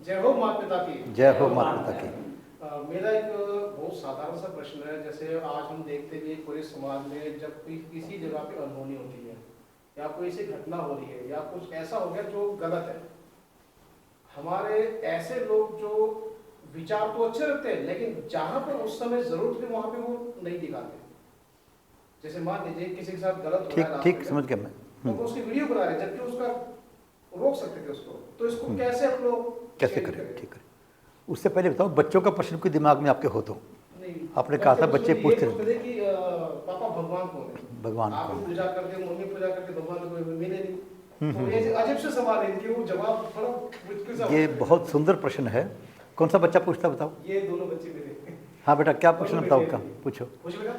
जय हो माता पिता की। जय हो माता पिता की। मेरा एक बहुत साधारण सा प्रश्न है। जैसे आज हम देखते हैं कि पूरे समाज में जब कोई किसी जगह पे अनहोनी होती है या कोई ऐसी घटना हो रही है या कुछ ऐसा हो गया जो गलत है, हमारे ऐसे लोग जो विचार तो अच्छे रखते हैं लेकिन जहाँ पर उस समय जरूरत है वहाँ पे वो नहीं दिखाते। जैसे मान लीजिए किसी के साथ गलत हो रहा है ठीक रास्ते समझ में, गया मैं। तो वो उसकी वीडियो बना रहे हैं जबकि उसका रोक सकते थे उसको। तो इसको कैसे हम लोग कैसे change करें, ठीक करें। उससे पहले बताओ, बच्चों का प्रश्न कोई दिमाग में आपके हो तो? नहीं, आपने कहा था बच्चे ये पूछते पूछते थे कि पापा भगवान कौन है। भगवान आप कौन है। पूजा करते, मम्मी पूजा करते, भगवान को मिले नहीं। तो ये अजीब से सवाल है कि वो जवाब थोड़ा मुश्किल सा। ये बहुत सुंदर प्रश्न है। कौन सा बच्चा पूछता बताओ? ये दोनों बच्चे मेरे। हाँ बेटा, क्या पूछना बताओ का पूछो। पूछ बेटा।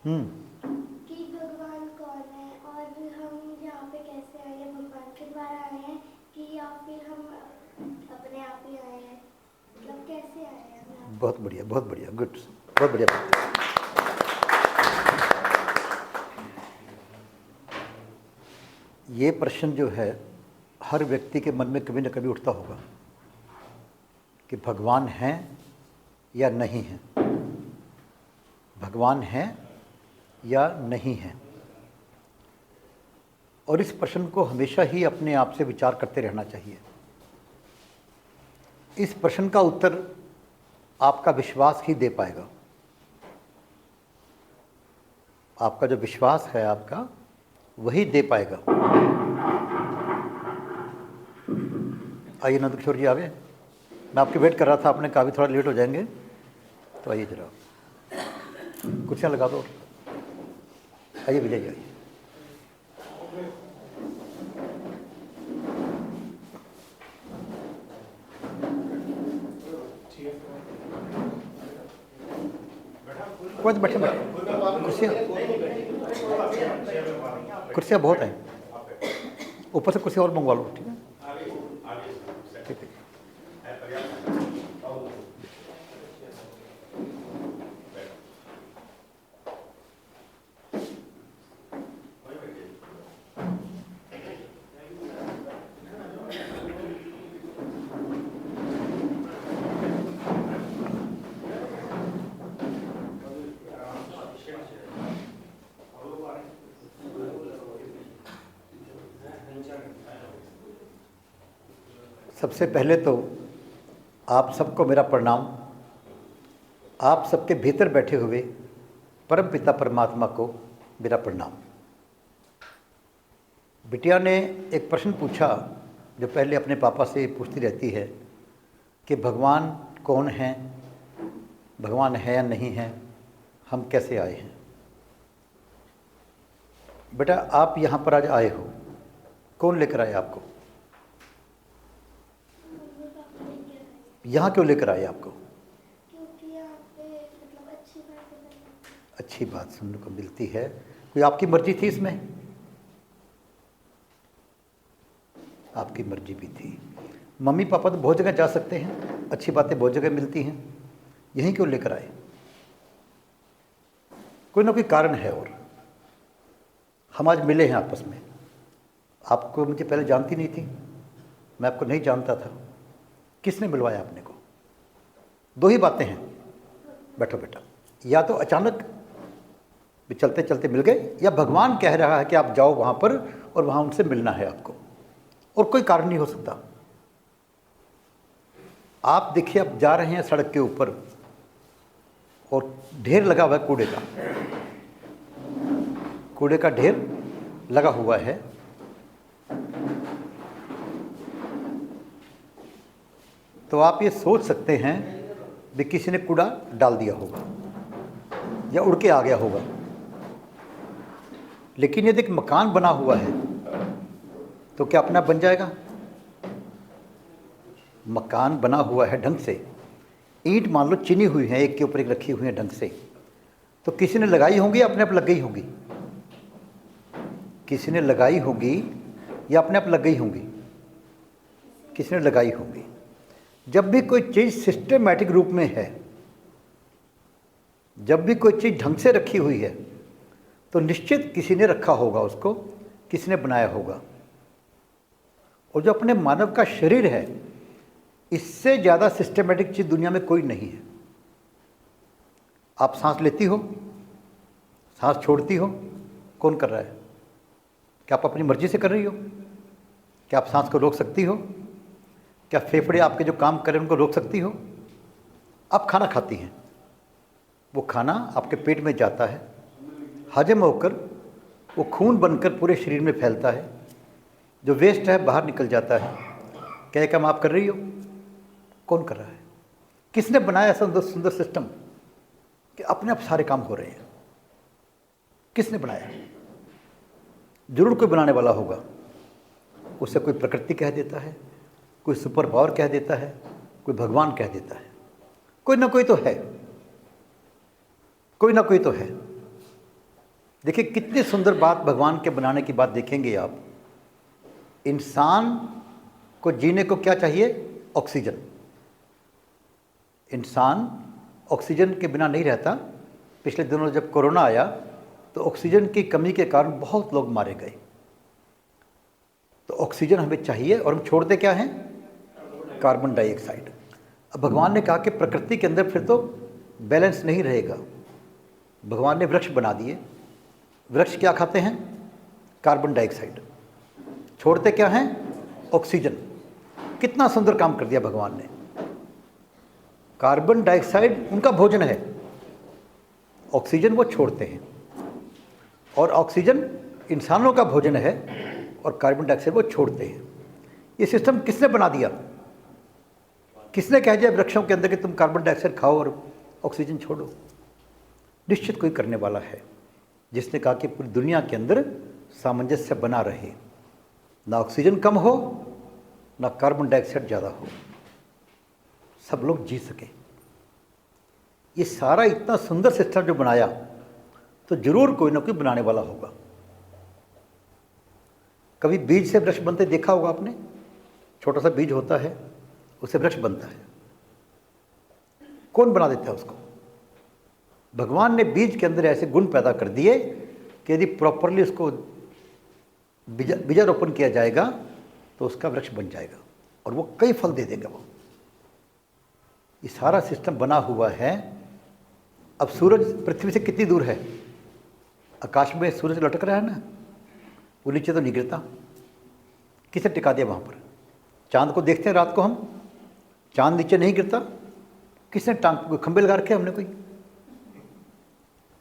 कि भगवान कौन है और हम यहाँ पे कैसे आए हैं? भगवान के द्वारा आए हैं कि या फिर हम अपने आप ही आए हैं? मतलब कैसे आए हैं हम यहाँ पे? बहुत बढ़िया, बहुत बढ़िया, गुड, बहुत बढ़िया। ये प्रश्न जो है हर व्यक्ति के मन में कभी न कभी उठता होगा कि भगवान हैं या नहीं हैं, भगवान हैं या नहीं हैं। और इस प्रश्न को हमेशा ही अपने आप से विचार करते रहना चाहिए। इस प्रश्न का उत्तर आपका विश्वास ही दे पाएगा। आपका जो विश्वास है आपका वही दे पाएगा। आइए नंदकिशोर जी, आ गए। मैं आपकी वेट कर रहा था, आपने कहा भी थोड़ा लेट हो जाएंगे, तो आइए जरा कुर्सियाँ लगा दो। आइए विजय जी, आइए। बैठे बैठे कुर्सियाँ बहुत हैं, ऊपर से कुर्सी और मंगवा लो। ठीक है, ठीक है। सबसे पहले तो आप सबको मेरा प्रणाम। आप सबके भीतर बैठे हुए परम पिता परमात्मा को मेरा प्रणाम। बिटिया ने एक प्रश्न पूछा जो पहले अपने पापा से पूछती रहती है कि भगवान कौन है, भगवान है या नहीं है, हम कैसे आए हैं। बेटा, आप यहाँ पर आज आए हो, कौन लेकर आए आपको? यहाँ क्यों लेकर आए आपको? क्योंकि यहाँ पे मतलब अच्छी बात सुनने को मिलती है। कोई आपकी मर्जी थी इसमें? आपकी मर्जी भी थी। मम्मी पापा तो बहुत जगह जा सकते हैं, अच्छी बातें बहुत जगह मिलती हैं, यहीं क्यों लेकर आए? कोई ना कोई कारण है। और हम आज मिले हैं आपस में। आपको मुझे पहले जानती नहीं थी, मैं आपको नहीं जानता था। किसने मिलवाया अपने को? दो ही बातें हैं। बैठो बेटा। या तो अचानक भी चलते चलते मिल गए, या भगवान कह रहा है कि आप जाओ वहाँ पर और वहाँ उनसे मिलना है आपको, और कोई कारण नहीं हो सकता। आप देखिए, आप जा रहे हैं सड़क के ऊपर और ढेर लगा हुआ है कूड़े का, कूड़े का ढेर लगा हुआ है। तो आप ये सोच सकते हैं भी किसी ने कूड़ा डाल दिया होगा या उड़ के आ गया होगा। लेकिन यदि एक मकान बना हुआ है तो क्या अपना बन जाएगा? मकान बना हुआ है ढंग से, ईंट मान लो चिनी हुई है, एक के ऊपर एक रखी हुई है ढंग से, तो किसी ने लगाई होंगी या अपने आप लग गई होंगी? किसी ने लगाई होंगी या अपने आप लग गई होंगी? किसी ने लगाई होंगी। जब भी कोई चीज़ सिस्टमैटिक रूप में है, जब भी कोई चीज़ ढंग से रखी हुई है, तो निश्चित किसी ने रखा होगा उसको, किसी ने बनाया होगा। और जो अपने मानव का शरीर है, इससे ज़्यादा सिस्टमेटिक चीज़ दुनिया में कोई नहीं है। आप सांस लेती हो, सांस छोड़ती हो, कौन कर रहा है? क्या आप अपनी मर्जी से कर रही हो? क्या आप सांस को रोक सकती हो? क्या फेफड़े आपके जो काम करें उनको रोक सकती हो? आप खाना खाती हैं, वो खाना आपके पेट में जाता है, हजम होकर वो खून बनकर पूरे शरीर में फैलता है, जो वेस्ट है बाहर निकल जाता है। क्या ये काम आप कर रही हो? कौन कर रहा है? किसने बनाया ऐसा सुंदर सुंदर सिस्टम कि अपने आप सारे काम हो रहे हैं? किसने बनाया? जरूर कोई बनाने वाला होगा। उसे कोई प्रकृति कह देता है, कोई सुपर पावर कह देता है, कोई भगवान कह देता है। कोई ना कोई तो है, कोई ना कोई तो है। देखिए कितनी सुंदर बात भगवान के बनाने की बात देखेंगे आप। इंसान को जीने को क्या चाहिए? ऑक्सीजन। इंसान ऑक्सीजन के बिना नहीं रहता। पिछले दिनों जब कोरोना आया तो ऑक्सीजन की कमी के कारण बहुत लोग मारे गए। तो ऑक्सीजन हमें चाहिए और हम छोड़ते क्या हैं? Carbon dioxide. अब भगवान ने कहा कि प्रकृति के अंदर फिर तो बैलेंस नहीं रहेगा। भगवान ने वृक्ष बना दिए। वृक्ष क्या खाते हैं? Carbon dioxide. छोड़ते क्या हैं? ऑक्सीजन। कितना सुंदर काम कर दिया भगवान ने। कार्बन डाइऑक्साइड उनका भोजन है, ऑक्सीजन वो छोड़ते हैं। और ऑक्सीजन इंसानों का भोजन है और कार्बन डाइऑक्साइड वो छोड़ते हैं। ये सिस्टम किसने बना दिया? किसने कह दिया वृक्षों के अंदर कि तुम कार्बन डाइऑक्साइड खाओ और ऑक्सीजन छोड़ो? निश्चित कोई करने वाला है, जिसने कहा कि पूरी दुनिया के अंदर सामंजस्य बना रहे, ना ऑक्सीजन कम हो ना कार्बन डाइऑक्साइड ज़्यादा हो, सब लोग जी सके। ये सारा इतना सुंदर सिस्टम जो बनाया तो जरूर कोई ना कोई बनाने वाला होगा। कभी बीज से वृक्ष बनते देखा होगा आपने? छोटा सा बीज होता है, उससे वृक्ष बनता है। कौन बना देता है उसको? भगवान ने बीज के अंदर ऐसे गुण पैदा कर दिए कि यदि प्रॉपरली उसको बीजारोपण किया जाएगा तो उसका वृक्ष बन जाएगा और वो कई फल दे देगा। वो ये सारा सिस्टम बना हुआ है। अब सूरज पृथ्वी से कितनी दूर है? आकाश में सूरज लटक रहा है ना, वो नीचे तो नहीं गिरता। किसे टिका दिया वहाँ पर? चांद को देखते हैं रात को हम, चांद नीचे नहीं गिरता। किसने टांग खंबे लगा रखे हमने? कोई।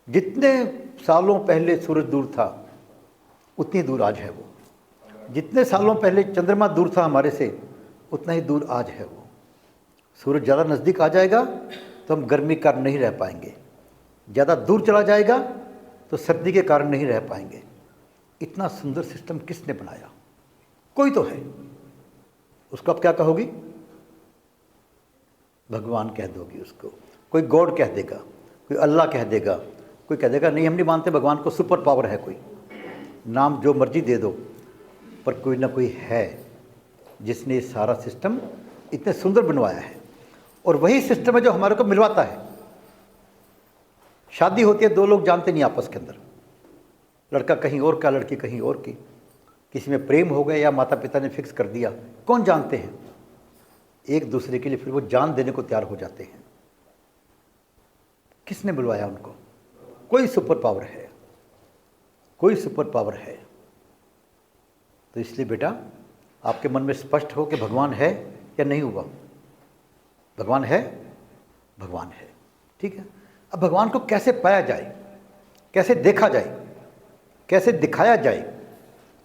जितने सालों पहले सूरज दूर था उतनी दूर आज है वो। जितने सालों पहले चंद्रमा दूर था हमारे से, उतना ही दूर आज है वो। सूरज ज़्यादा नज़दीक आ जाएगा तो हम गर्मी के कारण नहीं रह पाएंगे, ज़्यादा दूर चला जाएगा तो सर्दी के कारण नहीं रह पाएंगे। इतना सुंदर सिस्टम किसने बनाया? कोई तो है। उसको आप क्या कहोगी? भगवान कह दोगी उसको। कोई गॉड कह देगा, कोई अल्लाह कह देगा, कोई कह देगा नहीं हम नहीं मानते भगवान को, सुपर पावर है कोई। नाम जो मर्जी दे दो, पर कोई ना कोई है जिसने ये सारा सिस्टम इतने सुंदर बनवाया है। और वही सिस्टम है जो हमारे को मिलवाता है। शादी होती है, दो लोग जानते नहीं आपस के अंदर, लड़का कहीं और का, लड़की कहीं और की। किसी में प्रेम हो गया या माता पिता ने फिक्स कर दिया, कौन जानते हैं? एक दूसरे के लिए फिर वो जान देने को तैयार हो जाते हैं। किसने बुलवाया उनको? कोई सुपर पावर है, कोई सुपर पावर है। तो इसलिए बेटा आपके मन में स्पष्ट हो कि भगवान है या नहीं हुआ? भगवान है, भगवान है। ठीक है। अब भगवान को कैसे पाया जाए, कैसे देखा जाए, कैसे दिखाया जाए?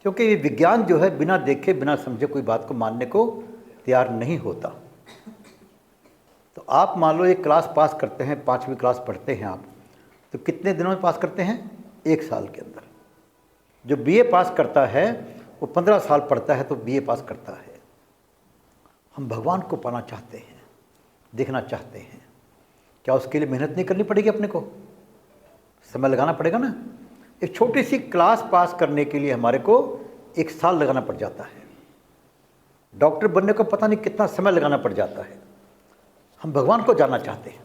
क्योंकि ये विज्ञान जो है बिना देखे बिना समझे कोई बात को मानने को तैयार नहीं होता। तो आप मान लो एक क्लास पास करते हैं, 5वीं क्लास पढ़ते हैं आप, तो कितने दिनों में पास करते हैं? 1 साल के अंदर। जो बीए पास करता है वो 15 साल पढ़ता है तो बीए पास करता है। हम भगवान को पाना चाहते हैं, देखना चाहते हैं। क्या उसके लिए मेहनत नहीं करनी पड़ेगी? अपने को समय लगाना पड़ेगा ना। एक छोटी सी क्लास पास करने के लिए हमारे को 1 साल लगाना पड़ जाता है। डॉक्टर बनने को पता नहीं कितना समय लगाना पड़ जाता है। हम भगवान को जानना चाहते हैं,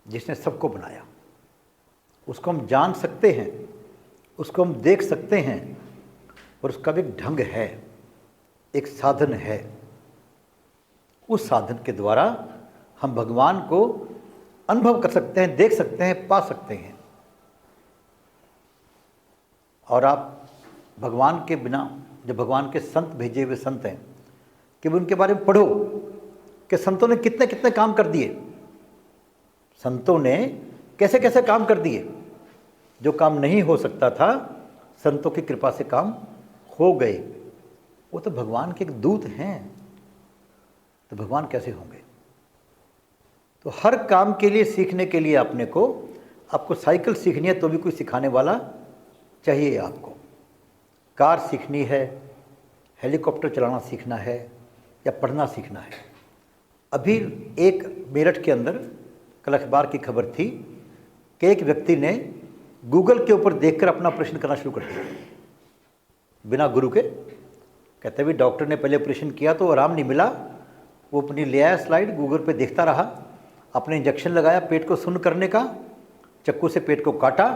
जिसने सबको बनाया। उसको हम जान सकते हैं, उसको हम देख सकते हैं, और उसका भी एक ढंग है, एक साधन है। उस साधन के द्वारा हम भगवान को अनुभव कर सकते हैं, देख सकते हैं, पा सकते हैं। और आप भगवान के बिना, जो भगवान के संत भेजे हुए संत हैं, कि उनके बारे में पढ़ो कि संतों ने कितने कितने काम कर दिए, संतों ने कैसे कैसे काम कर दिए। जो काम नहीं हो सकता था, संतों की कृपा से काम हो गए। वो तो भगवान के एक दूत हैं, तो भगवान कैसे होंगे। तो हर काम के लिए, सीखने के लिए आपको साइकिल सीखनी है तो भी कोई सिखाने वाला चाहिए। आपको कार सीखनी है, हेलीकॉप्टर चलाना सीखना है, या पढ़ना सीखना है। अभी एक मेरठ के अंदर कल अखबार की खबर थी कि एक व्यक्ति ने गूगल के ऊपर देखकर अपना ऑपरेशन करना शुरू कर दिया, बिना गुरु के। कहते भी डॉक्टर ने पहले ऑपरेशन किया तो आराम नहीं मिला, वो अपनी ले आया स्लाइड, गूगल पे देखता रहा, अपने इंजेक्शन लगाया पेट को सुन्न करने का, चाकू से पेट को काटा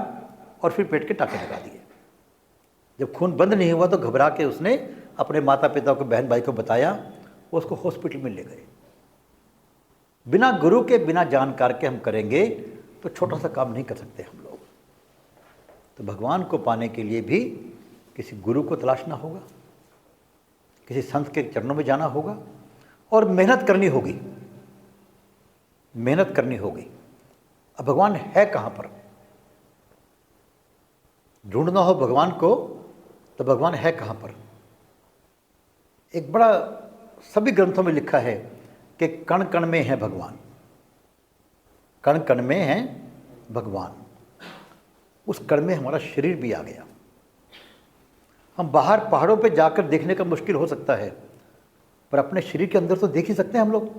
और फिर पेट के टाँके लगा दिए। जब खून बंद नहीं हुआ तो घबरा के उसने अपने माता पिता को, बहन भाई को बताया, वो उसको हॉस्पिटल में ले गए। बिना गुरु के, बिना जानकार के हम करेंगे तो छोटा सा काम नहीं कर सकते हम लोग। तो भगवान को पाने के लिए भी किसी गुरु को तलाशना होगा, किसी संत के चरणों में जाना होगा और मेहनत करनी होगी, मेहनत करनी होगी। अब भगवान है कहाँ पर, ढूंढना हो भगवान को तो भगवान है कहाँ पर। एक बड़ा सभी ग्रंथों में लिखा है कि कण कण में है भगवान, कण कण में है भगवान। उस कण में हमारा शरीर भी आ गया। हम बाहर पहाड़ों पे जाकर देखने का मुश्किल हो सकता है, पर अपने शरीर के अंदर तो देख ही सकते हैं हम लोग।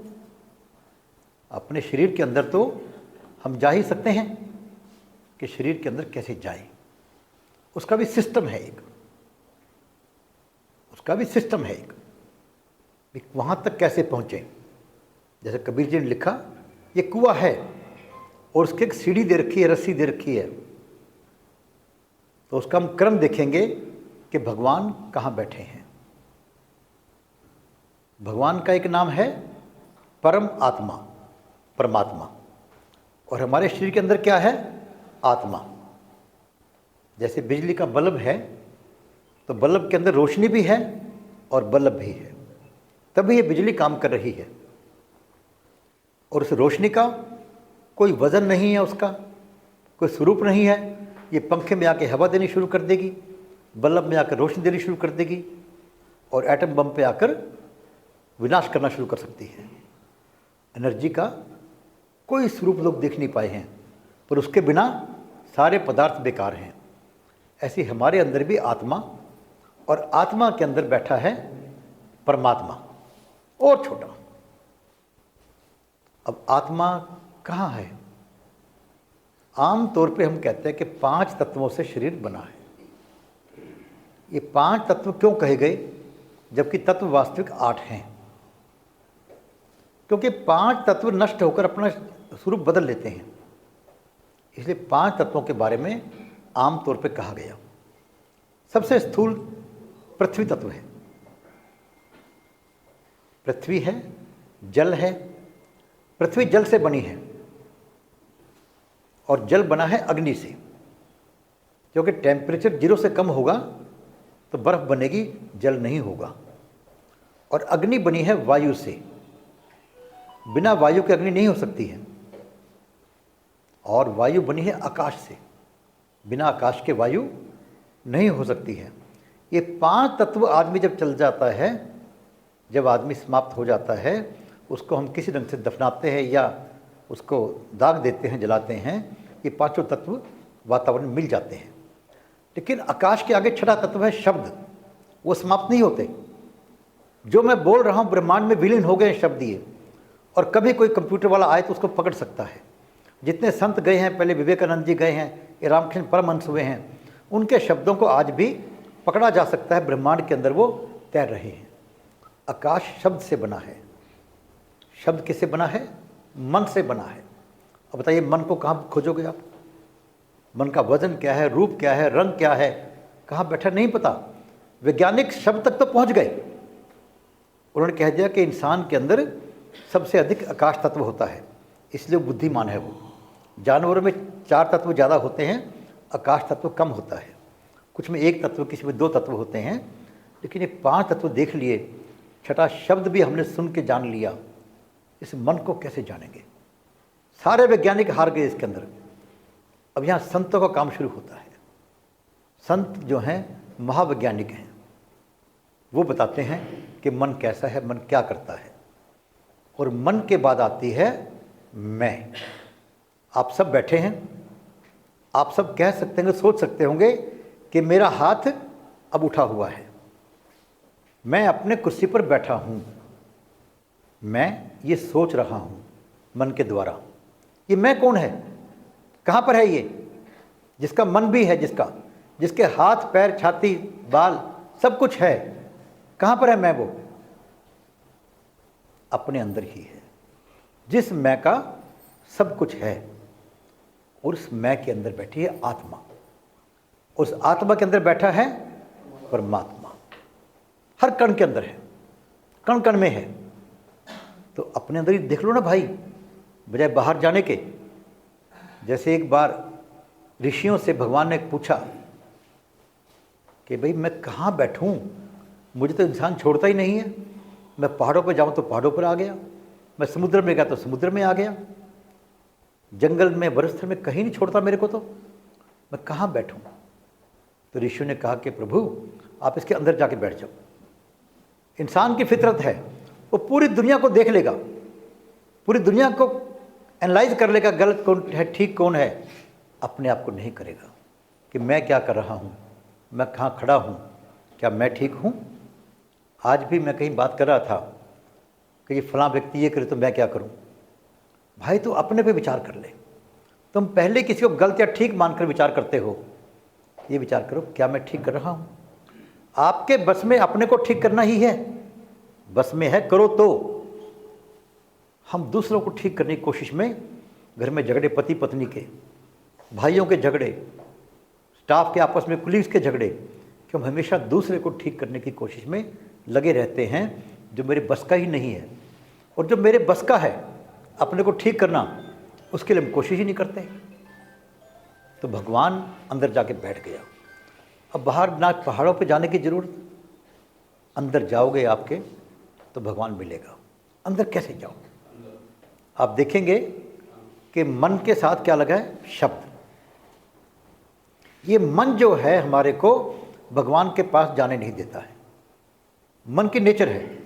अपने शरीर के अंदर तो हम जा ही सकते हैं कि शरीर के अंदर कैसे जाए। उसका भी सिस्टम है एक, उसका भी सिस्टम है एक, वहाँ तक कैसे पहुँचें। जैसे कबीर जी ने लिखा, ये कुआं है और उसके एक सीढ़ी दे रखी है, रस्सी दे रखी है। तो उसका हम क्रम देखेंगे कि भगवान कहाँ बैठे हैं। भगवान का एक नाम है परम आत्मा, परमात्मा। और हमारे शरीर के अंदर क्या है, आत्मा। जैसे बिजली का बल्ब है तो बल्ब के अंदर रोशनी भी है और बल्ब भी है, तभी ये बिजली काम कर रही है। और उस रोशनी का कोई वजन नहीं है, उसका कोई स्वरूप नहीं है। ये पंखे में आके हवा देनी शुरू कर देगी, बल्ब में आकर रोशनी देनी शुरू कर देगी और एटम बम पे आकर विनाश करना शुरू कर सकती है। एनर्जी का कोई स्वरूप लोग देख नहीं पाए हैं, पर उसके बिना सारे पदार्थ बेकार हैं। ऐसी हमारे अंदर भी आत्मा, और आत्मा के अंदर बैठा है परमात्मा, और छोटा। अब आत्मा कहाँ है। आम तौर पे हम कहते हैं कि 5 तत्वों से शरीर बना है। ये 5 तत्व क्यों कहे गए, जबकि तत्व वास्तविक 8 हैं। क्योंकि 5 तत्व नष्ट होकर अपना स्वरूप बदल लेते हैं, इसलिए 5 तत्वों के बारे में आम तौर पे कहा गया। सबसे स्थूल पृथ्वी तत्व है, पृथ्वी है, जल है। पृथ्वी जल से बनी है और जल बना है अग्नि से। क्योंकि टेम्परेचर 0 से कम होगा तो बर्फ बनेगी, जल नहीं होगा। और अग्नि बनी है वायु से, बिना वायु के अग्नि नहीं हो सकती है। और वायु बनी है आकाश से, बिना आकाश के वायु नहीं हो सकती है। ये 5 तत्व आदमी जब चल जाता है, जब आदमी समाप्त हो जाता है, उसको हम किसी ढंग से दफनाते हैं या उसको दाग देते हैं, जलाते हैं, ये 5 तत्व वातावरण मिल जाते हैं। लेकिन आकाश के आगे छठा तत्व है शब्द, वो समाप्त नहीं होते। जो मैं बोल रहा हूँ ब्रह्मांड में विलीन हो गए शब्द ये, और कभी कोई कंप्यूटर वाला आए तो उसको पकड़ सकता है। जितने संत गए हैं, पहले विवेकानंद जी गए हैं, ये रामकृष्ण परमहंस हुए हैं, उनके शब्दों को आज भी पकड़ा जा सकता है। ब्रह्मांड के अंदर वो तैर रहे हैं। आकाश शब्द से बना है। शब्द किससे बना है, मन से बना है। अब बताइए मन को कहाँ खोजोगे आप, मन का वजन क्या है, रूप क्या है, रंग क्या है, कहाँ बैठा नहीं पता। वैज्ञानिक शब्द तक तो पहुँच गए, उन्होंने कह दिया कि इंसान के अंदर सबसे अधिक आकाश तत्व होता है, इसलिए बुद्धिमान है वो। जानवरों में 4 तत्व ज़्यादा होते हैं, आकाश तत्व कम होता है। कुछ में 1 तत्व, किसी में 2 तत्व होते हैं, लेकिन ये 5 तत्व देख लिए, छठा शब्द भी हमने सुन के जान लिया, इस मन को कैसे जानेंगे? सारे वैज्ञानिक हार गए इसके अंदर। अब यहाँ संतों का काम शुरू होता है। संत जो हैं महावैज्ञानिक हैं, वो बताते हैं कि मन कैसा है, मन क्या करता है। और मन के बाद आती है मैं। आप सब बैठे हैं, आप सब कह सकते हैं, सोच सकते होंगे कि मेरा हाथ अब उठा हुआ है, मैं अपने कुर्सी पर बैठा हूँ, मैं ये सोच रहा हूँ मन के द्वारा। ये मैं कौन है? कहाँ पर है ये? जिसका मन भी है, जिसके हाथ पैर छाती बाल सब कुछ है, कहाँ पर है मैं? वो अपने अंदर ही है, जिस मैं का सब कुछ है। और उस मैं के अंदर बैठी है आत्मा, उस आत्मा के अंदर बैठा है परमात्मा। हर कण के अंदर है, कण कण में है। तो अपने अंदर ही देख लो ना भाई, बजाय बाहर जाने के। जैसे एक बार ऋषियों से भगवान ने पूछा कि भाई मैं कहाँ बैठूं, मुझे तो इंसान छोड़ता ही नहीं है। मैं पहाड़ों पर जाऊं तो पहाड़ों पर आ गया, मैं समुद्र में गया तो समुद्र में आ गया, जंगल में वनस्थल में कहीं नहीं छोड़ता मेरे को, तो मैं कहाँ बैठूं? तो ऋषियों ने कहा कि प्रभु आप इसके अंदर जाके बैठ जाओ। इंसान की फितरत है, वो पूरी दुनिया को देख लेगा, पूरी दुनिया को एनालाइज कर लेगा, गलत कौन है ठीक कौन है। अपने आप को नहीं करेगा कि मैं क्या कर रहा हूँ, मैं कहाँ खड़ा हूँ, क्या मैं ठीक हूँ? आज भी मैं कहीं बात कर रहा था कि ये फलां व्यक्ति ये करे तो मैं क्या करूँ। भाई तो अपने पे विचार कर ले। तुम पहले किसी को गलत या ठीक मानकर विचार करते हो, ये विचार करो क्या मैं ठीक कर रहा हूँ? आपके बस में अपने को ठीक करना ही है, बस में है करो। तो हम दूसरों को ठीक करने की कोशिश में, घर में झगड़े, पति पत्नी के, भाइयों के झगड़े, स्टाफ के आपस में, कुलीग्स के झगड़े, कि हम हमेशा दूसरे को ठीक करने की कोशिश में लगे रहते हैं, जो मेरे बस का ही नहीं है। और जो मेरे बस का है अपने को ठीक करना, उसके लिए हम कोशिश ही नहीं करते। तो भगवान अंदर जाके बैठ गया। अब बाहर ना पहाड़ों पे जाने की ज़रूरत, अंदर जाओगे आपके तो भगवान मिलेगा। अंदर कैसे जाओ? आप देखेंगे कि मन के साथ क्या लगा है? शब्द। ये मन जो है हमारे को भगवान के पास जाने नहीं देता है। मन की नेचर है,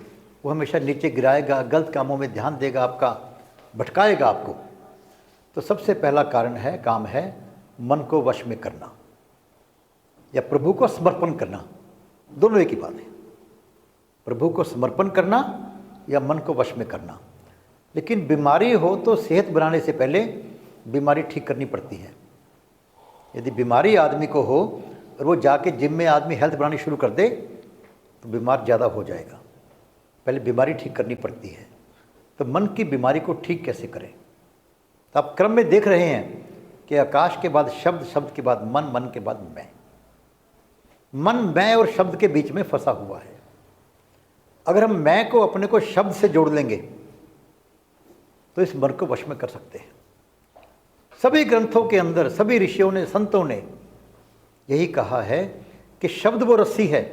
वो हमेशा नीचे गिराएगा, गलत कामों में ध्यान देगा, आपका भटकाएगा आपको। तो सबसे पहला कारण है, काम है मन को वश में करना या प्रभु को समर्पण करना। दोनों एक ही बात है, प्रभु को समर्पण करना या मन को वश में करना। लेकिन बीमारी हो तो सेहत बनाने से पहले बीमारी ठीक करनी पड़ती है। यदि बीमारी आदमी को हो और वो जाके जिम में आदमी हेल्थ बनानी शुरू कर दे तो बीमार ज़्यादा हो जाएगा। पहले बीमारी ठीक करनी पड़ती है। तो मन की बीमारी को ठीक कैसे करें? तो आप क्रम में देख रहे हैं कि आकाश के बाद शब्द, शब्द के बाद मन, मन के बाद मैं। मन मैं और शब्द के बीच में फंसा हुआ है। अगर हम मैं को अपने को शब्द से जोड़ लेंगे तो इस मन को वश में कर सकते हैं। सभी ग्रंथों के अंदर सभी ऋषियों ने, संतों ने यही कहा है कि शब्द वो रस्सी है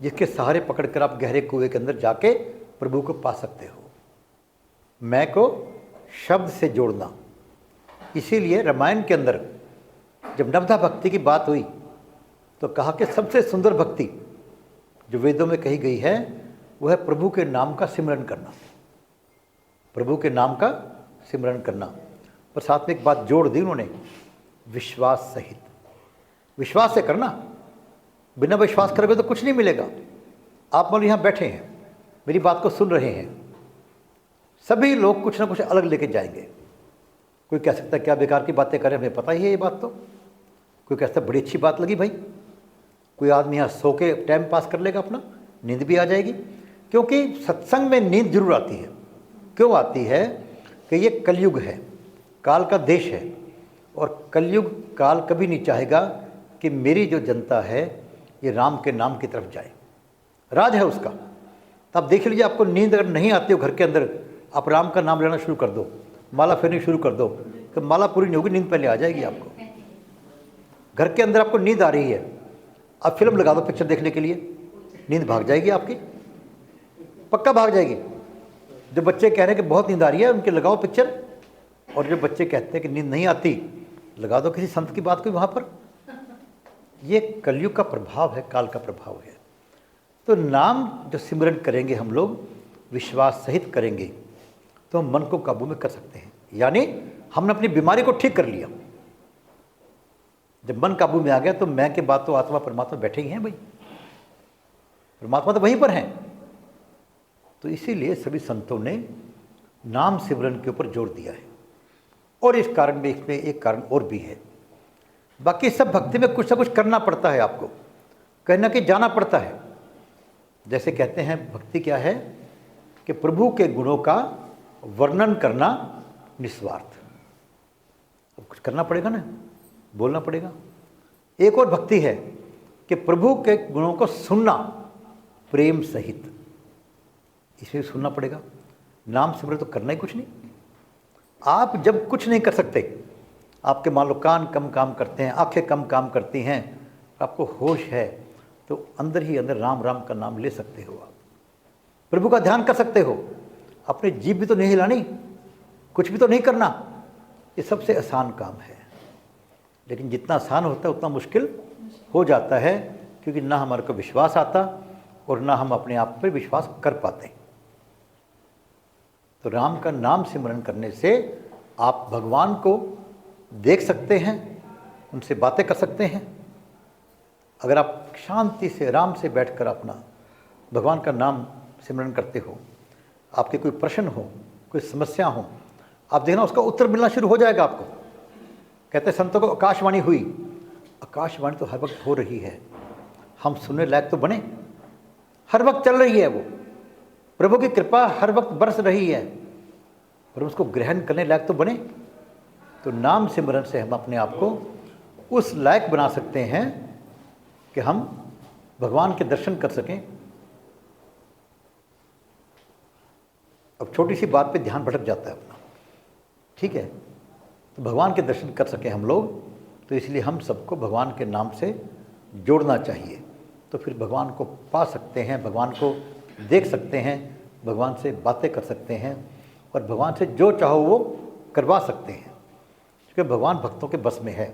जिसके सहारे पकड़कर आप गहरे कुएं के अंदर जाके प्रभु को पा सकते हो। मैं को शब्द से जोड़ना। इसीलिए रामायण के अंदर जब नवधा भक्ति की बात हुई तो कहा कि सबसे सुंदर भक्ति जो वेदों में कही गई है वो है प्रभु के नाम का सिमरन करना। प्रभु के नाम का सिमरन करना। पर साथ में एक बात जोड़ दी उन्होंने, विश्वास सहित। विश्वास से करना, बिना विश्वास करोगे तो कुछ नहीं मिलेगा। आप मान लो यहाँ बैठे हैं, मेरी बात को सुन रहे हैं, सभी लोग कुछ ना कुछ अलग लेके जाएंगे। कोई कह सकता है क्या बेकार की बातें करें, हमें पता ही है ये बात। तो कोई कहता है बड़ी अच्छी बात लगी भाई। कोई आदमी यहाँ सो के टाइम पास कर लेगा अपना, नींद भी आ जाएगी। क्योंकि सत्संग में नींद जरूर आती है। क्यों आती है? कि ये कलयुग है, काल का देश है, और कलयुग काल कभी नहीं चाहेगा कि मेरी जो जनता है ये राम के नाम की तरफ जाए। राज है उसका। तो आप देख लीजिए, आपको नींद अगर नहीं आती हो घर के अंदर, आप राम का नाम लेना शुरू कर दो, माला फेरनी शुरू कर दो, तो माला पूरी नहीं होगी, नींद पहले आ जाएगी आपको। घर के अंदर आपको नींद आ रही है, आप फिल्म लगा दो पिक्चर देखने के लिए, नींद भाग जाएगी आपकी, पक्का भाग जाएगी। जो बच्चे कह रहे हैं कि बहुत नींद आ रही है, उनके लगाओ पिक्चर, और जो बच्चे कहते हैं कि नींद नहीं आती, लगा दो किसी संत की बात कोई वहाँ पर। ये कलयुग का प्रभाव है, काल का प्रभाव है। तो नाम जो सिमरन करेंगे हम लोग विश्वास सहित करेंगे तो हम मन को काबू में कर सकते हैं। यानी हमने अपनी बीमारी को ठीक कर लिया। जब मन काबू में आ गया तो मैं के बाद तो आत्मा परमात्मा बैठे ही हैं भाई, परमात्मा तो वहीं पर हैं। तो इसीलिए सभी संतों ने नाम सिमरन के ऊपर जोर दिया है। और इस कारण में इसमें एक कारण और भी है, बाकी सब भक्ति में कुछ ना कुछ करना पड़ता है, आपको कहीं ना कहीं जाना पड़ता है। जैसे कहते हैं भक्ति क्या है कि प्रभु के गुणों का वर्णन करना निस्वार्थ। अब कुछ करना पड़ेगा ना, बोलना पड़ेगा। एक और भक्ति है कि प्रभु के गुणों को सुनना प्रेम सहित, इसे सुनना पड़ेगा। नाम सिमरन तो करना ही कुछ नहीं। आप जब कुछ नहीं कर सकते, आपके मान लो कान कम काम करते हैं, आंखें कम काम करती हैं, आपको होश है, तो अंदर ही अंदर राम राम का नाम ले सकते हो, आप प्रभु का ध्यान कर सकते हो। अपनी जीभ भी तो नहीं हिलानी, कुछ भी तो नहीं करना। ये सबसे आसान काम है, लेकिन जितना आसान होता है उतना मुश्किल हो जाता है, क्योंकि ना हमारे को विश्वास आता और ना हम अपने आप पर विश्वास कर पाते। तो राम का नाम सिमरन करने से आप भगवान को देख सकते हैं, उनसे बातें कर सकते हैं। अगर आप शांति से आराम से बैठकर अपना भगवान का नाम सिमरन करते हो, आपके कोई प्रश्न हो, कोई समस्या हो, आप देखना उसका उत्तर मिलना शुरू हो जाएगा आपको। कहते हैं संतों को आकाशवाणी हुई, आकाशवाणी तो हर वक्त हो रही है, हम सुनने लायक तो बने। हर वक्त चल रही है वो, प्रभु की कृपा हर वक्त बरस रही है, और उसको ग्रहण करने लायक तो बने। तो नाम सिमरन से हम अपने आप को उस लायक बना सकते हैं कि हम भगवान के दर्शन कर सकें। अब छोटी सी बात पे ध्यान भटक जाता है अपना, ठीक है। तो भगवान के दर्शन कर सकें हम लोग, तो इसलिए हम सबको भगवान के नाम से जोड़ना चाहिए। तो फिर भगवान को पा सकते हैं, भगवान को देख सकते हैं, भगवान से बातें कर सकते हैं, और भगवान से जो चाहो वो करवा सकते हैं। क्योंकि भगवान भक्तों के बस में है।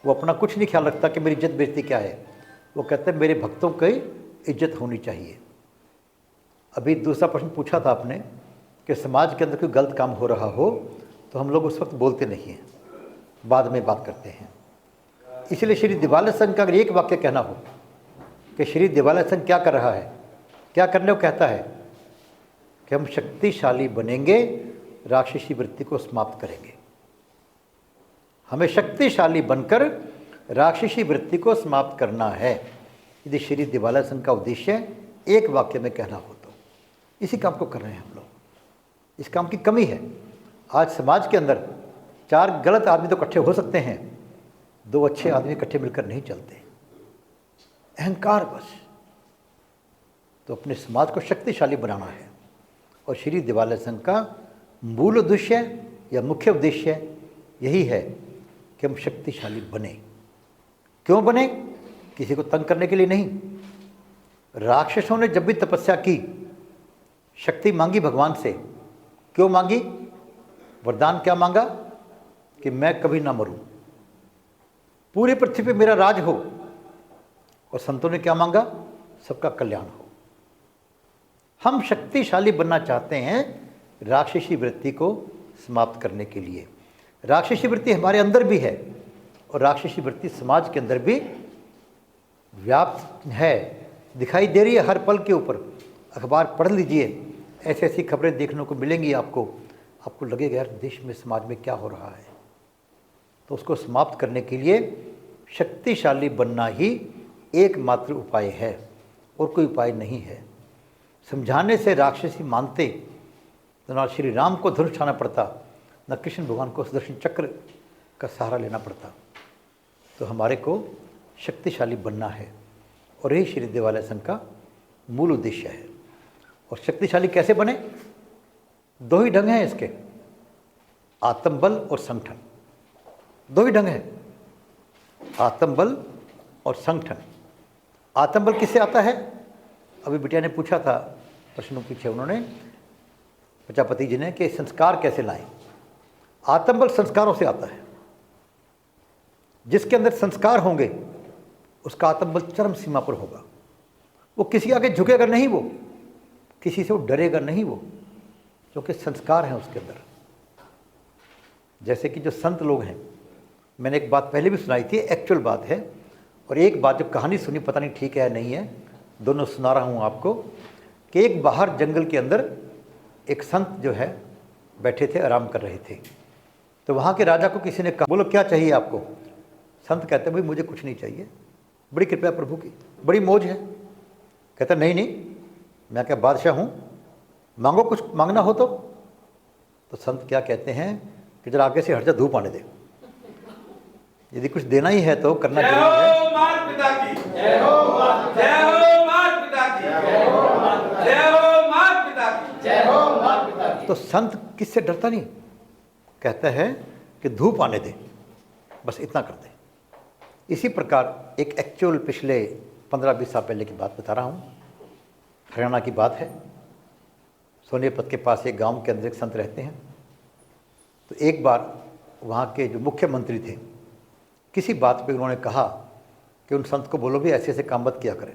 वो अपना कुछ नहीं ख्याल रखता कि मेरी इज्जत बेइज्जती क्या है। वो कहते हैं मेरे भक्तों की इज्जत होनी चाहिए। अभी दूसरा प्रश्न पूछा था आपने कि समाज के अंदर कोई गलत काम हो रहा हो तो हम लोग उस वक्त बोलते नहीं हैं, बाद में बात करते हैं। इसलिए श्री दिवालय संघ का अगर एक वाक्य कहना हो कि श्री दिवालय संघ क्या कर रहा है, क्या करने को कहता है कि हम शक्तिशाली बनेंगे, राक्षसी वृत्ति को समाप्त करेंगे। हमें शक्तिशाली बनकर राक्षसी वृत्ति को समाप्त करना है। यदि श्री दिवालय संघ का उद्देश्य एक वाक्य में कहना हो तो इसी काम को कर रहे हैं हम लोग। इस काम की कमी है। आज समाज के अंदर 4 गलत आदमी तो इकट्ठे हो सकते हैं, 2 अच्छे आदमी इकट्ठे मिलकर नहीं चलते, अहंकार बस। तो अपने समाज को शक्तिशाली बनाना है, और श्री दिवालय संघ का मूल उद्देश्य या मुख्य उद्देश्य यही है कि हम शक्तिशाली बने। क्यों बने? किसी को तंग करने के लिए नहीं। राक्षसों ने जब भी तपस्या की, शक्ति मांगी भगवान से, क्यों मांगी? वरदान क्या मांगा? कि मैं कभी ना मरूं, पूरी पृथ्वी पे मेरा राज हो। और संतों ने क्या मांगा? सबका कल्याण हो। हम शक्तिशाली बनना चाहते हैं राक्षसी वृत्ति को समाप्त करने के लिए। राक्षसी वृत्ति हमारे अंदर भी है, और राक्षसी वृत्ति समाज के अंदर भी व्याप्त है, दिखाई दे रही है हर पल के ऊपर। अखबार पढ़ लीजिए, ऐसी ऐसी खबरें देखने को मिलेंगी आपको लगेगा यार देश में समाज में क्या हो रहा है। तो उसको समाप्त करने के लिए शक्तिशाली बनना ही एकमात्र उपाय है, और कोई उपाय नहीं है। समझाने से राक्षसी मानते तो ना श्री राम को धनुष उठाना पड़ता, न कृष्ण भगवान को सुदर्शन चक्र का सहारा लेना पड़ता। तो हमारे को शक्तिशाली बनना है, और यही श्री दिवालय संघ का मूल उद्देश्य है। और शक्तिशाली कैसे बने? दो ही ढंग हैं इसके, आत्मबल और संगठन, दो ही ढंग है, आत्मबल और संगठन। आत्मबल किससे आता है? अभी बिटिया ने पूछा था, प्रश्नों पूछे उन्होंने प्रजापति जी ने कि संस्कार कैसे लाएं। आत्मबल संस्कारों से आता है। जिसके अंदर संस्कार होंगे उसका आत्मबल चरम सीमा पर होगा। वो किसी आगे झुकेगा नहीं, वो किसी से वो डरेगा नहीं, वो क्योंकि संस्कार हैं उसके अंदर। जैसे कि जो संत लोग हैं, मैंने एक बात पहले भी सुनाई थी, एक्चुअल बात है, और एक बात जो कहानी सुनी, पता नहीं ठीक है नहीं है, दोनों सुना रहा हूँ आपको, कि एक बाहर जंगल के अंदर एक संत जो है बैठे थे, आराम कर रहे थे। तो वहाँ के राजा को किसी ने कहा, बोलो क्या चाहिए आपको? संत कहते भाई मुझे कुछ नहीं चाहिए, बड़ी कृपया प्रभु की, बड़ी मौज है। कहता नहीं नहीं, मैं क्या बादशाह हूँ, मांगो, कुछ मांगना हो तो संत क्या कहते हैं कि जरा आगे से हट जा, धूप आने दे, यदि कुछ देना ही है तो करना जरूरी है। मात पिता की जय हो, जय हो मात पिता की जय हो, जय हो मात पिता की जय हो, मात पिता की। तो संत किससे डरता नहीं, कहता है कि धूप आने दे, बस इतना कर दे। इसी प्रकार एक एक्चुअल पिछले 15-20 साल पहले की बात बता रहा हूँ, हरियाणा की बात है। सोनीपत के पास एक गांव के अंदर एक संत रहते हैं। तो एक बार वहाँ के जो मुख्यमंत्री थे, किसी बात पे उन्होंने कहा कि उन संत को बोलो भी ऐसे ऐसे काम मत किया करें,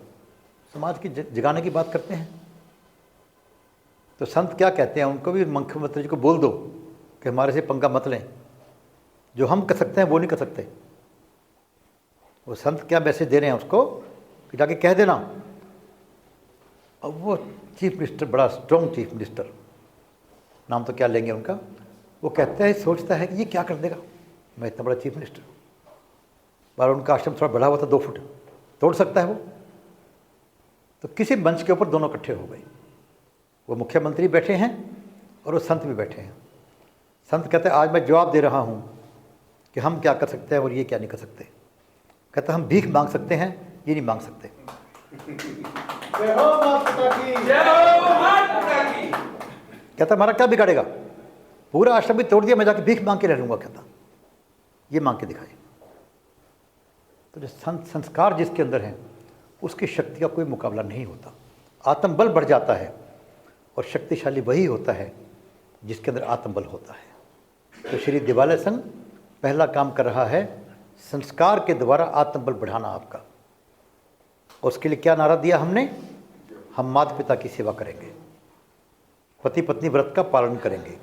समाज की जगाने की बात करते हैं। तो संत क्या कहते हैं, उनको भी मुख्यमंत्री जी को बोल दो कि हमारे से पंगा मत लें, जो हम कर सकते हैं वो नहीं कर सकते। वो संत क्या मैसेज दे रहे हैं उसको कि जाके कह देना। अब वो चीफ मिनिस्टर, बड़ा स्ट्रॉन्ग चीफ मिनिस्टर, नाम तो क्या लेंगे उनका, वो कहता है, सोचता है कि ये क्या कर देगा, मैं इतना बड़ा चीफ मिनिस्टर, बार उनका आश्रम थोड़ा बढ़ा हुआ था, 2 फुट, तोड़ सकता है वो। तो किसी मंच के ऊपर दोनों इकट्ठे हो गए, वो मुख्यमंत्री बैठे हैं और वो संत भी बैठे हैं। संत कहते हैं आज मैं जवाब दे रहा हूँ कि हम क्या कर सकते हैं और ये क्या नहीं कर सकते। कहता हम भीख मांग सकते हैं, ये नहीं मांग सकते। जय हो मात पिता की जय हो मात पिता की। कहता हमारा क्या बिगाड़ेगा, पूरा आश्रम भी तोड़ दिया, मैं जाके भीख मांग के रह लूँगा। कहता ये मांग के दिखाए। तो जो संस्कार जिसके अंदर है उसकी शक्ति का कोई मुकाबला नहीं होता। आत्मबल बढ़ जाता है और शक्तिशाली वही होता है जिसके अंदर आत्मबल होता है। तो श्री दिवालय संघ पहला काम कर रहा है, संस्कार के द्वारा आत्मबल बढ़ाना आपका। और उसके लिए क्या नारा दिया हमने, हम माता पिता की सेवा करेंगे, पति पत्नी व्रत का पालन करेंगे,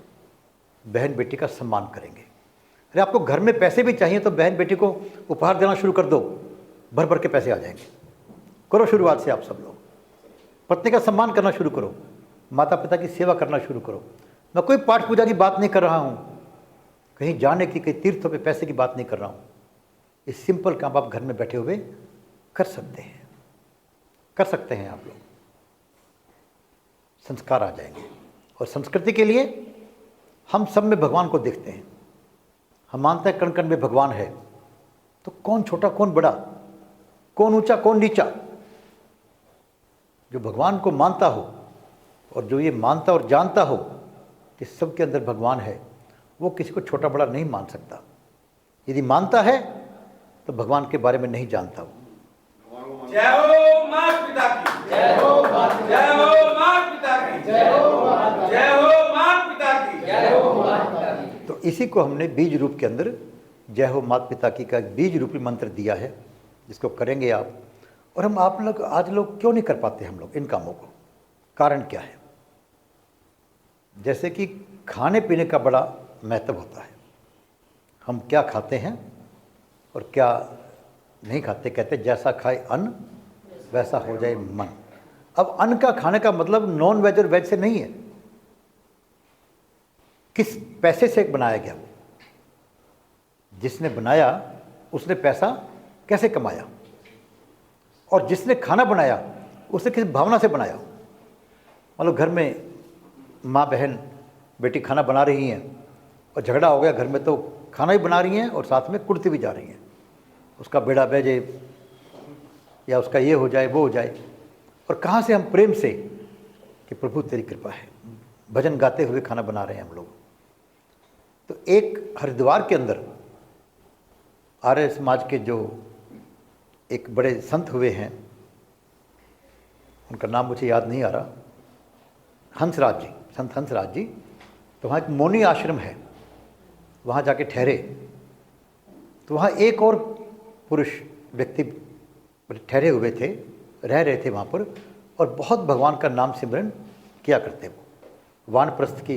बहन बेटी का सम्मान करेंगे। अरे आपको घर में पैसे भी चाहिए तो बहन बेटी को उपहार देना शुरू कर दो, भर भर के पैसे आ जाएंगे। करो शुरुआत से आप सब लोग, पत्नी का सम्मान करना शुरू करो, माता पिता की सेवा करना शुरू करो। मैं कोई पाठ पूजा की बात नहीं कर रहा हूँ, कहीं जाने की, कहीं तीर्थों पे पैसे की बात नहीं कर रहा हूँ। ये सिंपल काम आप घर में बैठे हुए कर सकते हैं, कर सकते हैं आप लोग, संस्कार आ जाएंगे। और संस्कृति के लिए हम सब में भगवान को देखते हैं। हम मानते हैं कण कण में भगवान है, तो कौन छोटा कौन बड़ा, कौन ऊंचा कौन नीचा। जो भगवान को मानता हो और जो ये मानता और जानता हो कि सबके अंदर भगवान है, वो किसी को छोटा बड़ा नहीं मान सकता। यदि मानता है तो भगवान के बारे में नहीं जानता वो। जय हो मात पिता की जय हो, जय हो मात पिता की जय हो, जय हो मात पिता की जय हो, मात पिता की। तो इसी को हमने बीज रूप के अंदर जय हो माता पिता की का एक बीज रूपी मंत्र दिया है, जिसको करेंगे आप। और हम आप लोग आज लोग क्यों नहीं कर पाते हम लोग इन कामों को, कारण क्या है? जैसे कि खाने पीने का बड़ा महत्व होता है, हम क्या खाते हैं और क्या नहीं खाते। कहते जैसा खाए अन्न वैसा हो जाए मन। अब अन्न का खाने का मतलब नॉन वेज और वेज से नहीं है, किस पैसे से बनाया गया, जिसने बनाया उसने पैसा कैसे कमाया, और जिसने खाना बनाया उसने किस भावना से बनाया। मतलब घर में माँ बहन बेटी खाना बना रही हैं और झगड़ा हो गया घर में, तो खाना ही बना रही हैं और साथ में कुड़ती भी जा रही हैं, उसका बेड़ा बह जाए या उसका ये हो जाए वो हो जाए। और कहाँ से हम प्रेम से कि प्रभु तेरी कृपा है, भजन गाते हुए खाना बना रहे हैं हम लोग। तो एक हरिद्वार के अंदर आर्य समाज के जो एक बड़े संत हुए हैं, उनका नाम मुझे याद नहीं आ रहा, हंसराज जी, संत हंसराज जी। तो वहाँ एक मौनी आश्रम है, वहाँ जाके ठहरे। तो वहाँ एक और पुरुष व्यक्ति ठहरे हुए थे, रह रहे थे वहाँ पर, और बहुत भगवान का नाम सिमरन किया करते। वो वानप्रस्थ की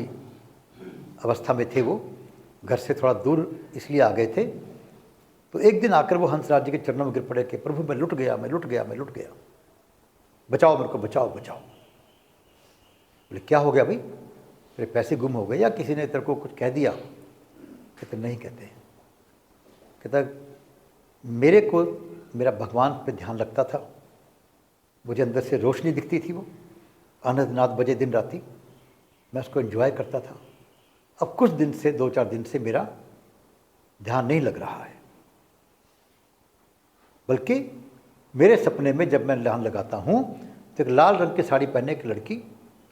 अवस्था में थे, वो घर से थोड़ा दूर इसलिए आ गए थे। तो एक दिन आकर वो हंसराज जी के चरणों में गिर पड़े कि प्रभु मैं लुट गया, मैं लुट गया, मैं लुट गया, बचाओ मेरे को, बचाओ बचाओ। बोले क्या हो गया भाई, तेरे पैसे गुम हो गए या किसी ने तेरे को कुछ कह दिया? कहते नहीं कहते। कहता मेरे को मेरा भगवान पे ध्यान लगता था, मुझे अंदर से रोशनी दिखती थी, वो आनंद नाद बजे दिन राती, मैं उसको एंजॉय करता था। अब कुछ दिन से, 2-4 दिन से मेरा ध्यान नहीं लग रहा है, बल्कि मेरे सपने में जब मैं ध्यान लगाता हूँ तो एक लाल रंग की साड़ी पहने एक लड़की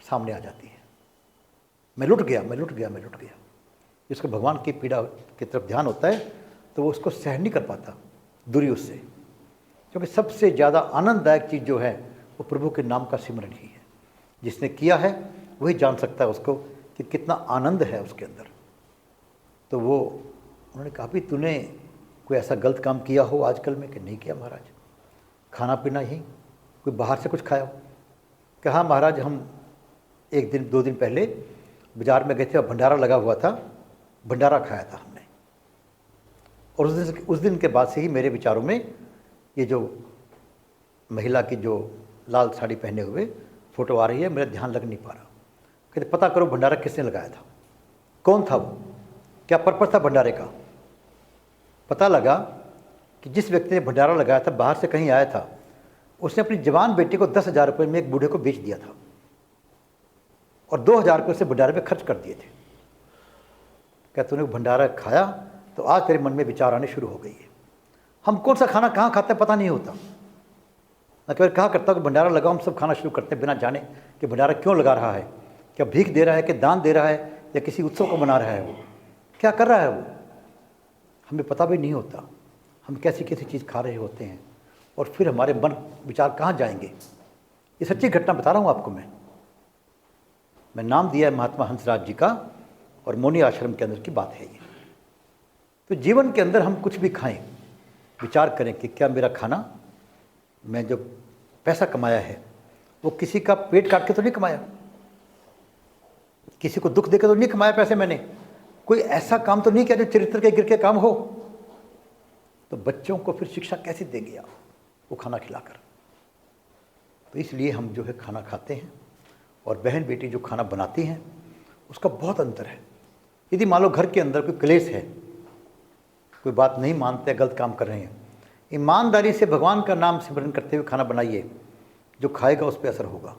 सामने आ जाती है। मैं लुट गया, मैं लुट गया, मैं लुट गया। जिसको भगवान की पीड़ा की तरफ ध्यान होता है तो वो उसको सहन नहीं कर पाता, दूरी उससे। क्योंकि सबसे ज़्यादा आनंददायक चीज़ जो है वो प्रभु के नाम का सिमरन ही है। जिसने किया है वही जान सकता है उसको कि कितना आनंद है उसके अंदर। तो वो उन्होंने कहा भी तूने कोई ऐसा गलत काम किया हो आजकल में? कि नहीं किया महाराज, खाना पीना ही, कोई बाहर से कुछ खाया हो? कहा महाराज हम 1 दिन 2 दिन पहले बाज़ार में गए थे, भंडारा लगा हुआ था, भंडारा खाया था हमने। और उस दिन के बाद से ही मेरे विचारों में ये जो महिला की जो लाल साड़ी पहने हुए फ़ोटो आ रही है, मेरा ध्यान लग नहीं पा रहा। कहते पता करो भंडारा किसने लगाया था, कौन था वो, क्या पर्पस था भंडारे का। पता लगा कि जिस व्यक्ति ने भंडारा लगाया था बाहर से कहीं आया था, उसने अपनी जवान बेटी को 10,000 रुपये में एक बूढ़े को बेच दिया था और 2,000 रुपये उसे भंडारे में खर्च कर दिए थे। क्या तूने भंडारा खाया तो आज तेरे मन में विचार आने शुरू हो गई है। हम कौन सा खाना कहाँ खाते हैं पता नहीं होता। मैं कभी कहा करता हूँ कि भंडारा लगाओ, हम सब खाना शुरू करते हैं बिना जाने कि भंडारा क्यों लगा रहा है, क्या भीख दे रहा है, कि दान दे रहा है, या किसी उत्सव को मना रहा है, वो क्या कर रहा है वो, हमें पता भी नहीं होता। हम कैसी कैसी चीज़ खा रहे होते हैं और फिर हमारे मन विचार कहाँ जाएंगे। ये सच्ची घटना बता रहा हूँ आपको। मैं नाम दिया है महात्मा हंसराज जी का, और मौनी आश्रम के अंदर की बात है ये। तो जीवन के अंदर हम कुछ भी खाएं, विचार करें कि क्या मेरा खाना, मैं जो पैसा कमाया है वो किसी का पेट काट के तो नहीं कमाया, किसी को दुख देकर तो नहीं कमाया पैसे मैंने, कोई ऐसा काम तो नहीं किया जो चरित्र के गिर के काम हो। तो बच्चों को फिर शिक्षा कैसे देंगे आप वो खाना खिलाकर। तो इसलिए हम जो है खाना खाते हैं, और बहन बेटी जो खाना बनाती हैं उसका बहुत अंतर है। यदि मान लो घर के अंदर कोई क्लेश है, कोई बात नहीं मानते, गलत काम कर रहे हैं, ईमानदारी से भगवान का नाम सिमरन करते हुए खाना बनाइए, जो खाएगा उस पर असर होगा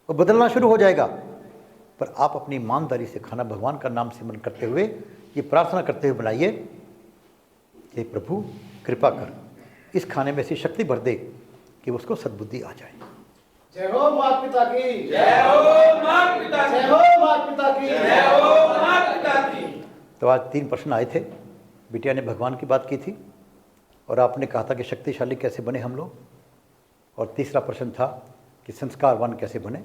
और बदलना शुरू हो जाएगा। पर आप अपनी ईमानदारी से खाना भगवान का नाम सिमरन करते हुए, ये प्रार्थना करते हुए बनाइए कि प्रभु कृपा कर इस खाने में ऐसी शक्ति भर दे कि उसको सद्बुद्धि आ जाए। जय हो माता पिता की, जय हो माता पिता जय की, हो माता पिता की, जय हो माता पिता की। तो आज 3 प्रश्न आए थे। बिटिया ने भगवान की बात की थी, और आपने कहा था कि शक्तिशाली कैसे बने हम लोग, और तीसरा प्रश्न था कि संस्कारवान कैसे बने।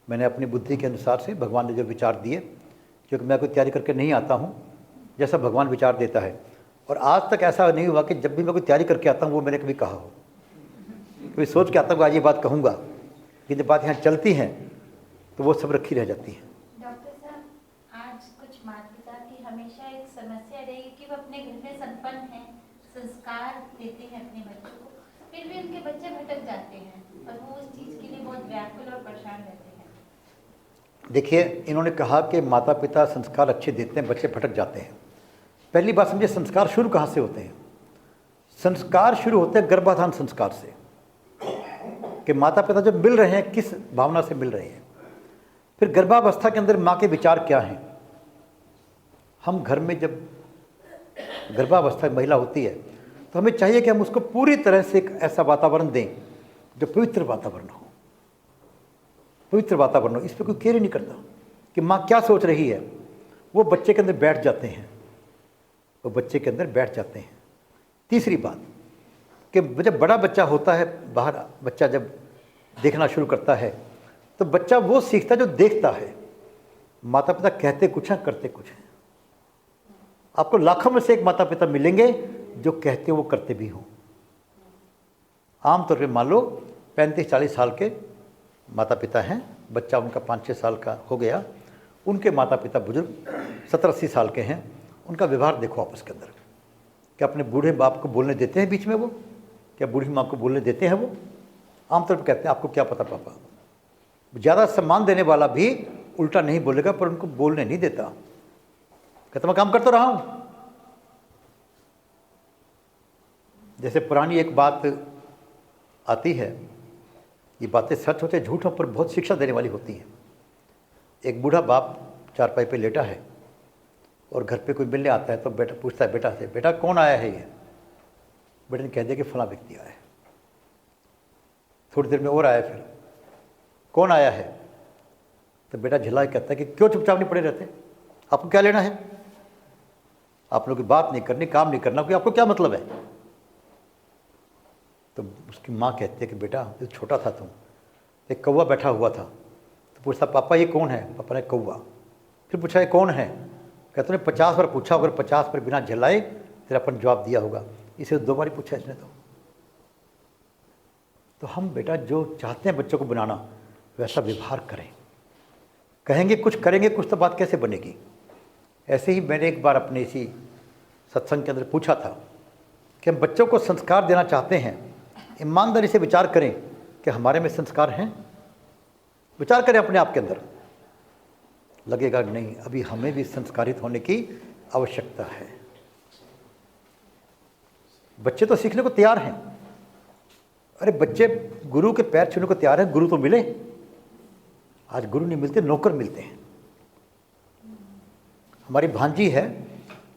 मैंने अपनी बुद्धि के अनुसार से भगवान ने जो विचार दिए, क्योंकि मैं कोई तैयारी करके नहीं आता हूँ, जैसा भगवान विचार देता है। और आज तक ऐसा नहीं हुआ कि जब भी मैं कोई तैयारी करके आता हूँ वो मैंने कभी कहा हो, कभी सोच के आता हूँ आज ये बात कहूँगा, कि जब बात यहाँ चलती हैं तो वो सब रखी रह जाती हैं। डॉक्टर साहब, आज कुछ माता पिता की हमेशा एक समस्या रहेगी कि वो अपने घर में संपन्न हैं, संस्कार देते हैं अपने बच्चों को, फिर भी उनके बच्चे भटक जाते हैं और वो उस चीज़ के लिए बहुत व्याकुल और परेशान रहते हैं। देखिए, इन्होंने कहा कि माता पिता संस्कार अच्छे देते हैं, बच्चे भटक जाते हैं। पहली बात समझिए, संस्कार शुरू कहाँ से होते हैं? संस्कार शुरू होते हैं गर्भाधान संस्कार से, कि माता पिता जब मिल रहे हैं किस भावना से मिल रहे हैं। फिर गर्भावस्था के अंदर माँ के विचार क्या हैं। हम घर में जब गर्भावस्था महिला होती है तो हमें चाहिए कि हम उसको पूरी तरह से एक ऐसा वातावरण दें जो पवित्र वातावरण हो, पवित्र वातावरण हो। इस पर कोई केयर नहीं करता कि माँ क्या सोच रही है, वो बच्चे के अंदर बैठ जाते हैं, वो बच्चे के अंदर बैठ जाते हैं। तीसरी बात कि जब बड़ा बच्चा होता है, बाहर बच्चा जब देखना शुरू करता है, तो बच्चा वो सीखता है जो देखता है। माता पिता कहते कुछ हैं, करते कुछ हैं। आपको लाखों में से एक माता पिता मिलेंगे जो कहते वो करते भी हों। आमतौर पे मान लो 35-40 साल के माता पिता हैं, बच्चा उनका 5-6 साल का हो गया, उनके माता पिता बुजुर्ग 70-80 साल के हैं, उनका व्यवहार देखो आपस के अंदर। क्या अपने बूढ़े बाप को बोलने देते हैं बीच में वो? क्या बूढ़ी माँ को बोलने देते हैं वो? आमतौर पर कहते हैं आपको क्या पता पापा। ज़्यादा सम्मान देने वाला भी उल्टा नहीं बोलेगा, पर उनको बोलने नहीं देता, कहता मैं काम करता रहा हूँ। जैसे पुरानी एक बात आती है, ये बातें सच होते झूठ हो, पर बहुत शिक्षा देने वाली होती हैं। एक बूढ़ा बाप चारपाई पे लेटा है और घर पे कोई मिलने आता है, तो बेटा पूछता है बेटा से, बेटा कौन आया है ये? बेटे ने कह दिया कि फला व्यक्ति आया है। थोड़ी देर में और आया, फिर कौन आया है? तो बेटा झिला कहता है कि क्यों चुपचाप नहीं पड़े रहते, आपको क्या लेना है? आप लोगों की बात नहीं करनी, काम नहीं करना, कोई आपको क्या मतलब है? तो उसकी माँ कहती है कि बेटा जो छोटा था तुम, एक कौवा बैठा हुआ था, तो पूछता पापा ये कौन है? पापा ने कौवा। फिर पूछा ये कौन है? कहते तूने 50 बार पूछा, अगर 50 पर बिना झल्लाए तेरा अपन जवाब दिया होगा, इसे 2 बार ही पूछा इसने। तो हम बेटा जो चाहते हैं बच्चों को बनाना वैसा व्यवहार करें। कहेंगे कुछ, करेंगे कुछ, तो बात कैसे बनेगी? ऐसे ही मैंने एक बार अपने इसी सत्संग के अंदर पूछा था कि हम बच्चों को संस्कार देना चाहते हैं, ईमानदारी से विचार करें कि हमारे में संस्कार हैं। विचार करें अपने आप के अंदर, लगेगा नहीं अभी हमें भी संस्कारित होने की आवश्यकता है। बच्चे तो सीखने को तैयार हैं। अरे बच्चे गुरु के पैर छूने को तैयार हैं, गुरु तो मिले। आज गुरु नहीं मिलते, नौकर मिलते हैं। हमारी भांजी है,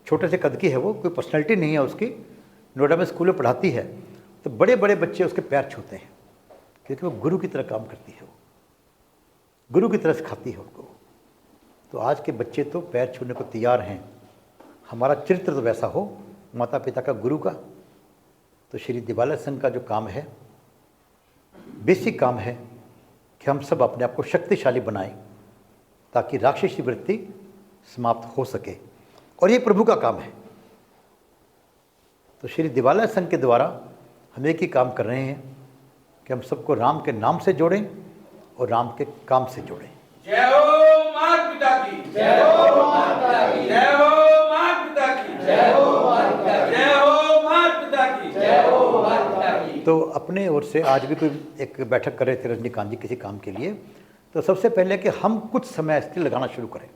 छोटे से कद की है, वो कोई पर्सनैलिटी नहीं है उसकी, नोएडा में स्कूल में पढ़ाती है, तो बड़े बड़े बच्चे उसके पैर छूते हैं, क्योंकि वो गुरु की तरह काम करती है, वो गुरु की तरह सिखाती है उनको। तो आज के बच्चे तो पैर छूने को तैयार हैं। हमारा चरित्र तो वैसा हो माता पिता का, गुरु का। तो श्री दिवालय संघ का जो काम है, बेसिक काम है कि हम सब अपने आप को शक्तिशाली बनाएं ताकि राक्षसी वृत्ति समाप्त हो सके, और ये प्रभु का काम है। तो श्री दिवालय संघ के द्वारा हम एक ही काम कर रहे हैं कि हम सबको राम के नाम से जोड़ें और राम के काम से जोड़ें। जय हो माता पिता की, जय हो माता की, जय हो माता पिता की, जय हो माता, जय हो माता पिता की, जय हो माता की। तो अपने ओर से आज भी कोई एक बैठक कर रहे थे रजनीकांत जी किसी काम के लिए, तो सबसे पहले कि हम कुछ समय इसके लिए लगाना शुरू करें।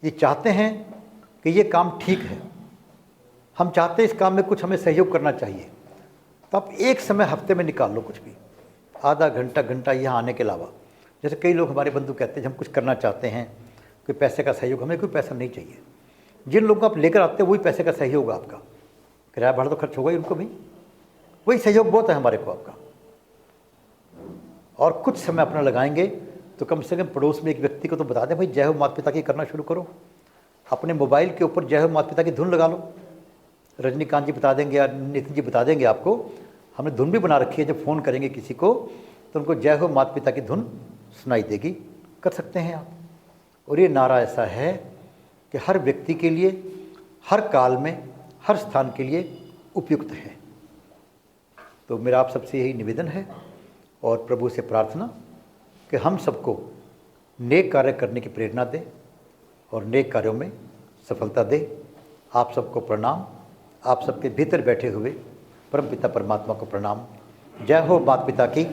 ये चाहते हैं कि ये काम ठीक है, हम चाहते हैं इस काम में कुछ हमें सहयोग करना चाहिए, तो आप एक समय हफ्ते में निकाल लो, कुछ भी आधा घंटा यहाँ आने के अलावा। जैसे कई लोग हमारे बंधु कहते हैं हम कुछ करना चाहते हैं, कोई पैसे का सहयोग, हमें कोई पैसा नहीं चाहिए। जिन लोगों को आप लेकर आते हैं वही पैसे का सहयोग होगा आपका, किराया भाड़ा तो खर्च होगा ही उनको भी, वही सहयोग बहुत है हमारे को आपका। और कुछ समय अपना लगाएंगे तो कम से कम पड़ोस में एक व्यक्ति को तो बता दें भाई जय हो माता पिता की करना शुरू करो। अपने मोबाइल के ऊपर जय हो माता पिता की धुन लगा लो। रजनीकांत जी बता देंगे या नितिन जी बता देंगे आपको, हमने धुन भी बना रखी है, जब फ़ोन करेंगे किसी को तो उनको जय हो माता पिता की धुन सुनाई देगी, कर सकते हैं आप। और ये नारा ऐसा है कि हर व्यक्ति के लिए, हर काल में, हर स्थान के लिए उपयुक्त है। तो मेरा आप सबसे यही निवेदन है और प्रभु से प्रार्थना कि हम सबको नेक कार्य करने की प्रेरणा दे और नेक कार्यों में सफलता दे। आप सबको प्रणाम, आप सबके भीतर बैठे हुए परमपिता परमात्मा को प्रणाम। जय हो माता पिता की।